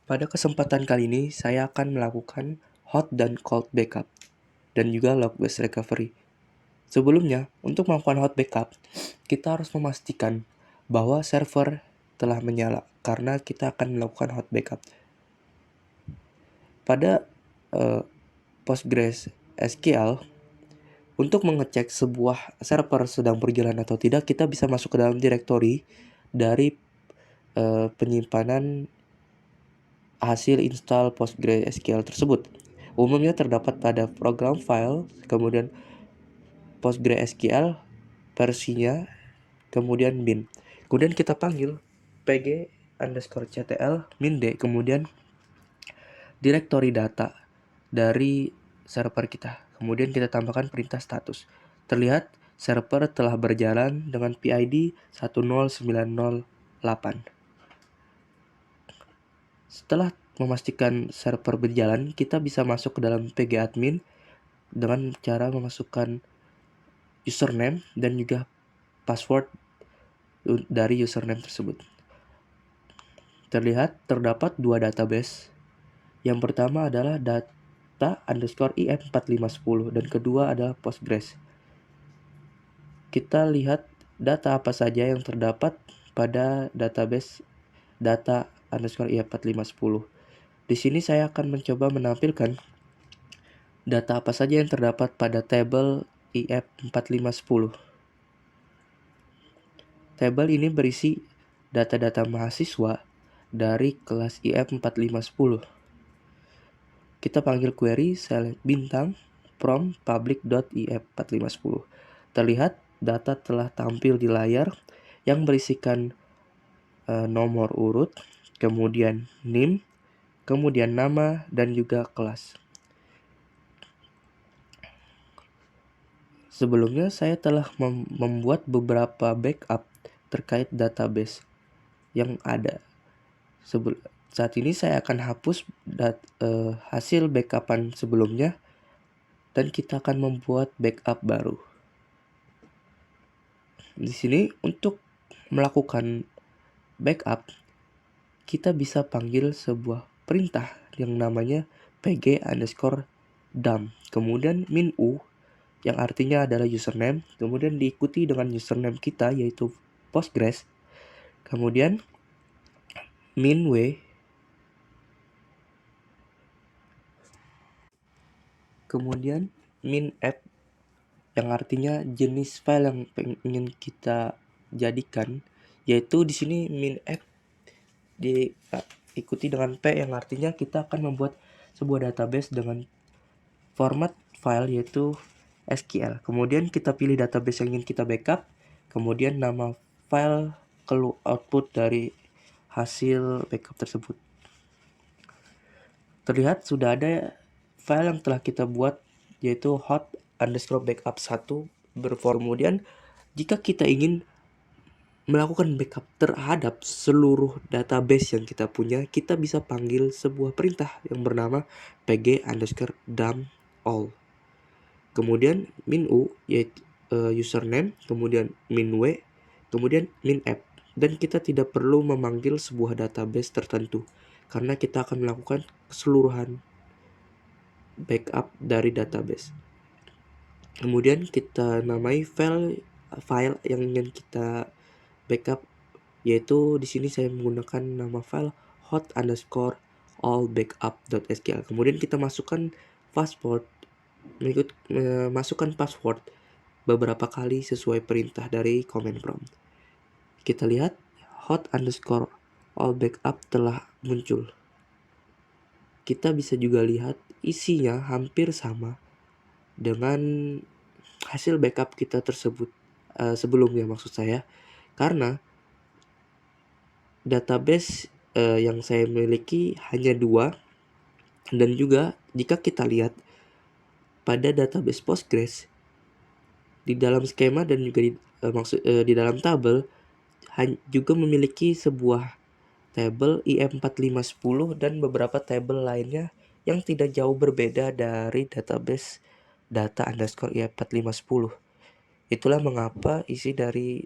Pada kesempatan kali ini, saya akan melakukan hot dan cold backup, dan juga log-based recovery. Sebelumnya, untuk melakukan hot backup, kita harus memastikan bahwa server telah menyala, karena kita akan melakukan hot backup. Pada Postgres SQL, untuk mengecek sebuah server sedang berjalan atau tidak, kita bisa masuk ke dalam direktori dari penyimpanan hasil install PostgreSQL tersebut. Umumnya terdapat pada program file, kemudian PostgreSQL versinya, kemudian bin. Kemudian kita panggil pg_ctl min d, kemudian direktori data dari server kita. Kemudian kita tambahkan perintah status. Terlihat server telah berjalan dengan PID 10908. Setelah memastikan server berjalan, kita bisa masuk ke dalam pgadmin dengan cara memasukkan username dan juga password dari username tersebut. Terlihat terdapat dua database. Yang pertama adalah data_if4510 dan kedua adalah Postgres. Kita lihat data apa saja yang terdapat pada database data_if4510. Di sini saya akan mencoba menampilkan data apa saja yang terdapat pada tabel if4510. Tabel ini berisi data-data mahasiswa dari kelas IF4510. Kita panggil query select bintang from public.if4510. Terlihat data telah tampil di layar yang berisikan nomor urut, kemudian NIM, kemudian nama, dan juga kelas. Sebelumnya saya telah membuat beberapa backup terkait database yang ada. Saat ini saya akan hapus hasil backupan sebelumnya dan kita akan membuat backup baru. Di sini untuk melakukan backup, kita bisa panggil sebuah perintah yang namanya pg_dump, kemudian min_u yang artinya adalah username, kemudian diikuti dengan username kita yaitu Postgres, kemudian min_w, kemudian min_app yang artinya jenis file yang ingin kita jadikan, yaitu di sini min_app diikuti dengan p yang artinya kita akan membuat sebuah database dengan format file yaitu SQL. Kemudian kita pilih database yang ingin kita backup, kemudian nama file output dari hasil backup tersebut. Terlihat sudah ada file yang telah kita buat yaitu hot_backup1 kemudian jika kita ingin melakukan backup terhadap seluruh database yang kita punya, kita bisa panggil sebuah perintah yang bernama pg_dump all. Kemudian min_u yaitu username, kemudian min_w, kemudian min_app. Dan kita tidak perlu memanggil sebuah database tertentu karena kita akan melakukan keseluruhan backup dari database. Kemudian kita namai file yang ingin kita backup, yaitu di sini saya menggunakan nama file hot_all_backup.sql. Kemudian kita masukkan masukkan password beberapa kali sesuai perintah dari command prompt. Kita lihat hot_all_backup telah muncul. Kita bisa juga lihat isinya hampir sama dengan hasil backup kita tersebut sebelumnya, maksud saya, karena database yang saya miliki hanya 2, dan juga jika kita lihat pada database Postgres di dalam skema dan juga di dalam tabel juga memiliki sebuah tabel IF4510 dan beberapa tabel lainnya yang tidak jauh berbeda dari database data_if4510. Itulah mengapa isi dari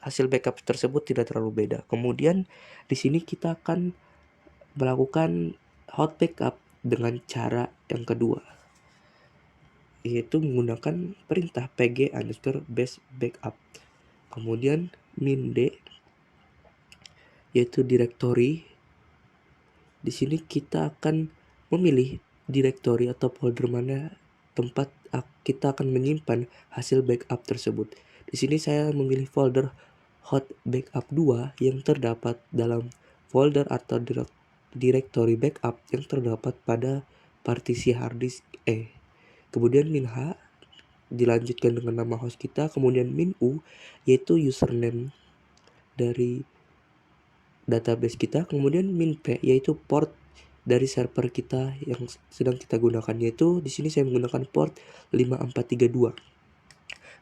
hasil backup tersebut tidak terlalu beda. Kemudian di sini kita akan melakukan hot backup dengan cara yang kedua, yaitu menggunakan perintah pg_base backup. Kemudian min d, yaitu directory. Di sini kita akan memilih directory atau folder mana tempat kita akan menyimpan hasil backup tersebut. Di sini saya memilih folder hot backup 2 yang terdapat dalam folder atau directory backup yang terdapat pada partisi hard disk E. Kemudian min h dilanjutkan dengan nama host kita, kemudian min u yaitu username dari database kita, kemudian min p yaitu port dari server kita yang sedang kita gunakan, yaitu di sini saya menggunakan port 5432.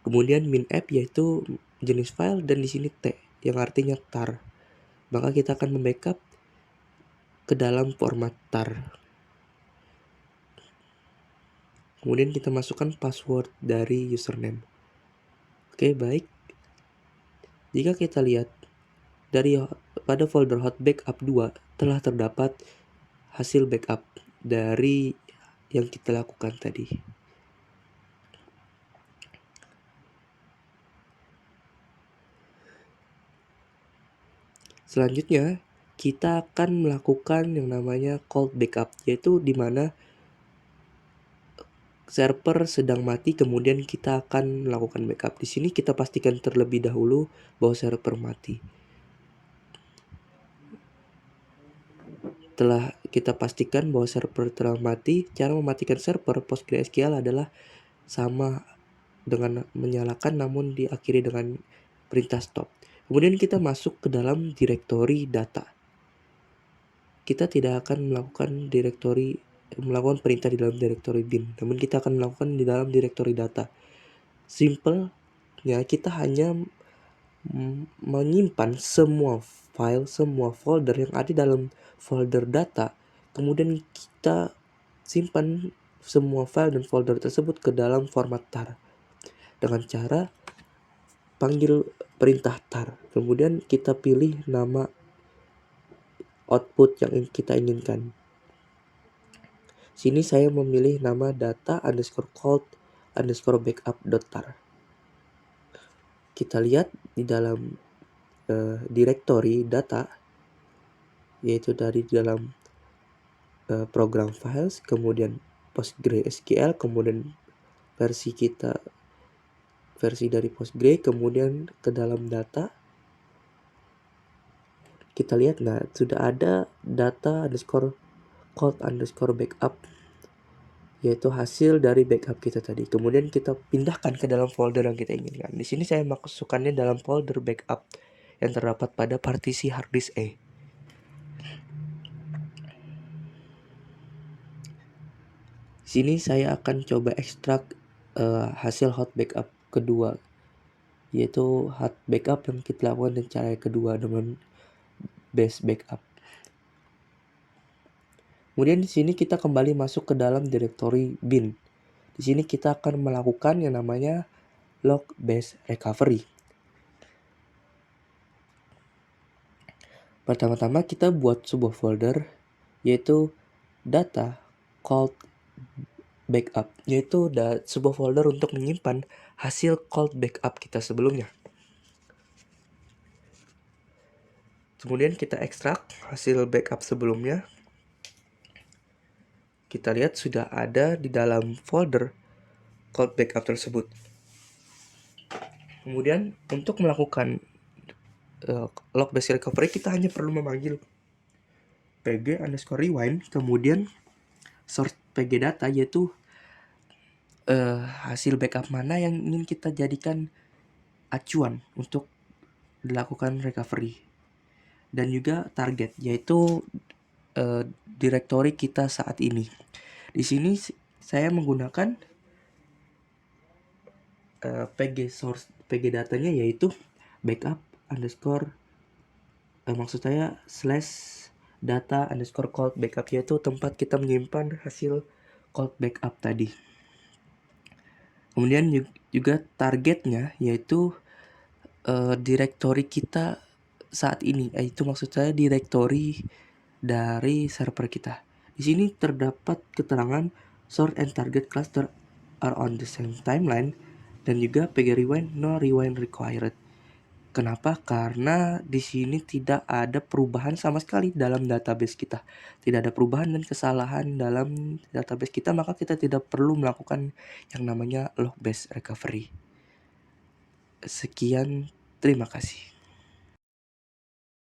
Kemudian min f yaitu jenis file, dan di sini t yang artinya tar. Maka kita akan membackup ke dalam format tar. Kemudian kita masukkan password dari username. Oke, baik. Jika kita lihat pada folder hot backup 2 telah terdapat hasil backup dari yang kita lakukan tadi. Selanjutnya, kita akan melakukan yang namanya cold backup, yaitu di mana server sedang mati, kemudian kita akan melakukan backup. Di sini kita pastikan terlebih dahulu bahwa server mati. Setelah kita pastikan bahwa server telah mati, cara mematikan server PostgreSQL adalah sama dengan menyalakan, namun diakhiri dengan perintah stop. Kemudian kita masuk ke dalam directory data. Kita tidak akan melakukan perintah di dalam directory bin, namun kita akan melakukan di dalam directory data. Simpelnya kita hanya menyimpan semua file, semua folder yang ada dalam folder data, kemudian kita simpan semua file dan folder tersebut ke dalam format tar dengan cara panggil perintah tar. Kemudian kita pilih nama output yang kita inginkan. Sini saya memilih nama data_cold_backup.tar. Kita lihat di dalam directory data, yaitu dari dalam program files, kemudian PostgreSQL, kemudian versi dari Postgre, kemudian ke dalam data. Kita lihat, nah sudah ada data_cold_backup, yaitu hasil dari backup kita tadi. Kemudian kita pindahkan ke dalam folder yang kita inginkan. Di sini saya masukkannya dalam folder backup yang terdapat pada partisi hard disk E. Sini saya akan coba ekstrak hasil hot backup kedua, yaitu hot backup yang kita lakukan dengan cara kedua dengan base backup. Kemudian di sini kita kembali masuk ke dalam directory bin. Di sini kita akan melakukan yang namanya log base recovery. Pertama-tama kita buat sebuah folder, yaitu data cold backup, yaitu sebuah folder untuk menyimpan hasil cold backup kita sebelumnya. Kemudian kita ekstrak hasil backup sebelumnya. Kita lihat sudah ada di dalam folder cold backup tersebut. Kemudian untuk melakukan log base recovery, kita hanya perlu memanggil pg_rewind, kemudian source pg data, yaitu hasil backup mana yang ingin kita jadikan acuan untuk dilakukan recovery, dan juga target, yaitu directory kita saat ini. Di sini saya menggunakan pg datanya, yaitu /data_cold backup, yaitu tempat kita menyimpan hasil cold backup tadi. Kemudian juga targetnya, yaitu directory kita saat ini, yaitu maksud saya directory dari server kita. Di sini terdapat keterangan source and target cluster are on the same timeline dan juga PG rewind no rewind required. Kenapa? Karena di sini tidak ada perubahan sama sekali dalam database kita. Tidak ada perubahan dan kesalahan dalam database kita, maka kita tidak perlu melakukan yang namanya log based recovery. Sekian, terima kasih.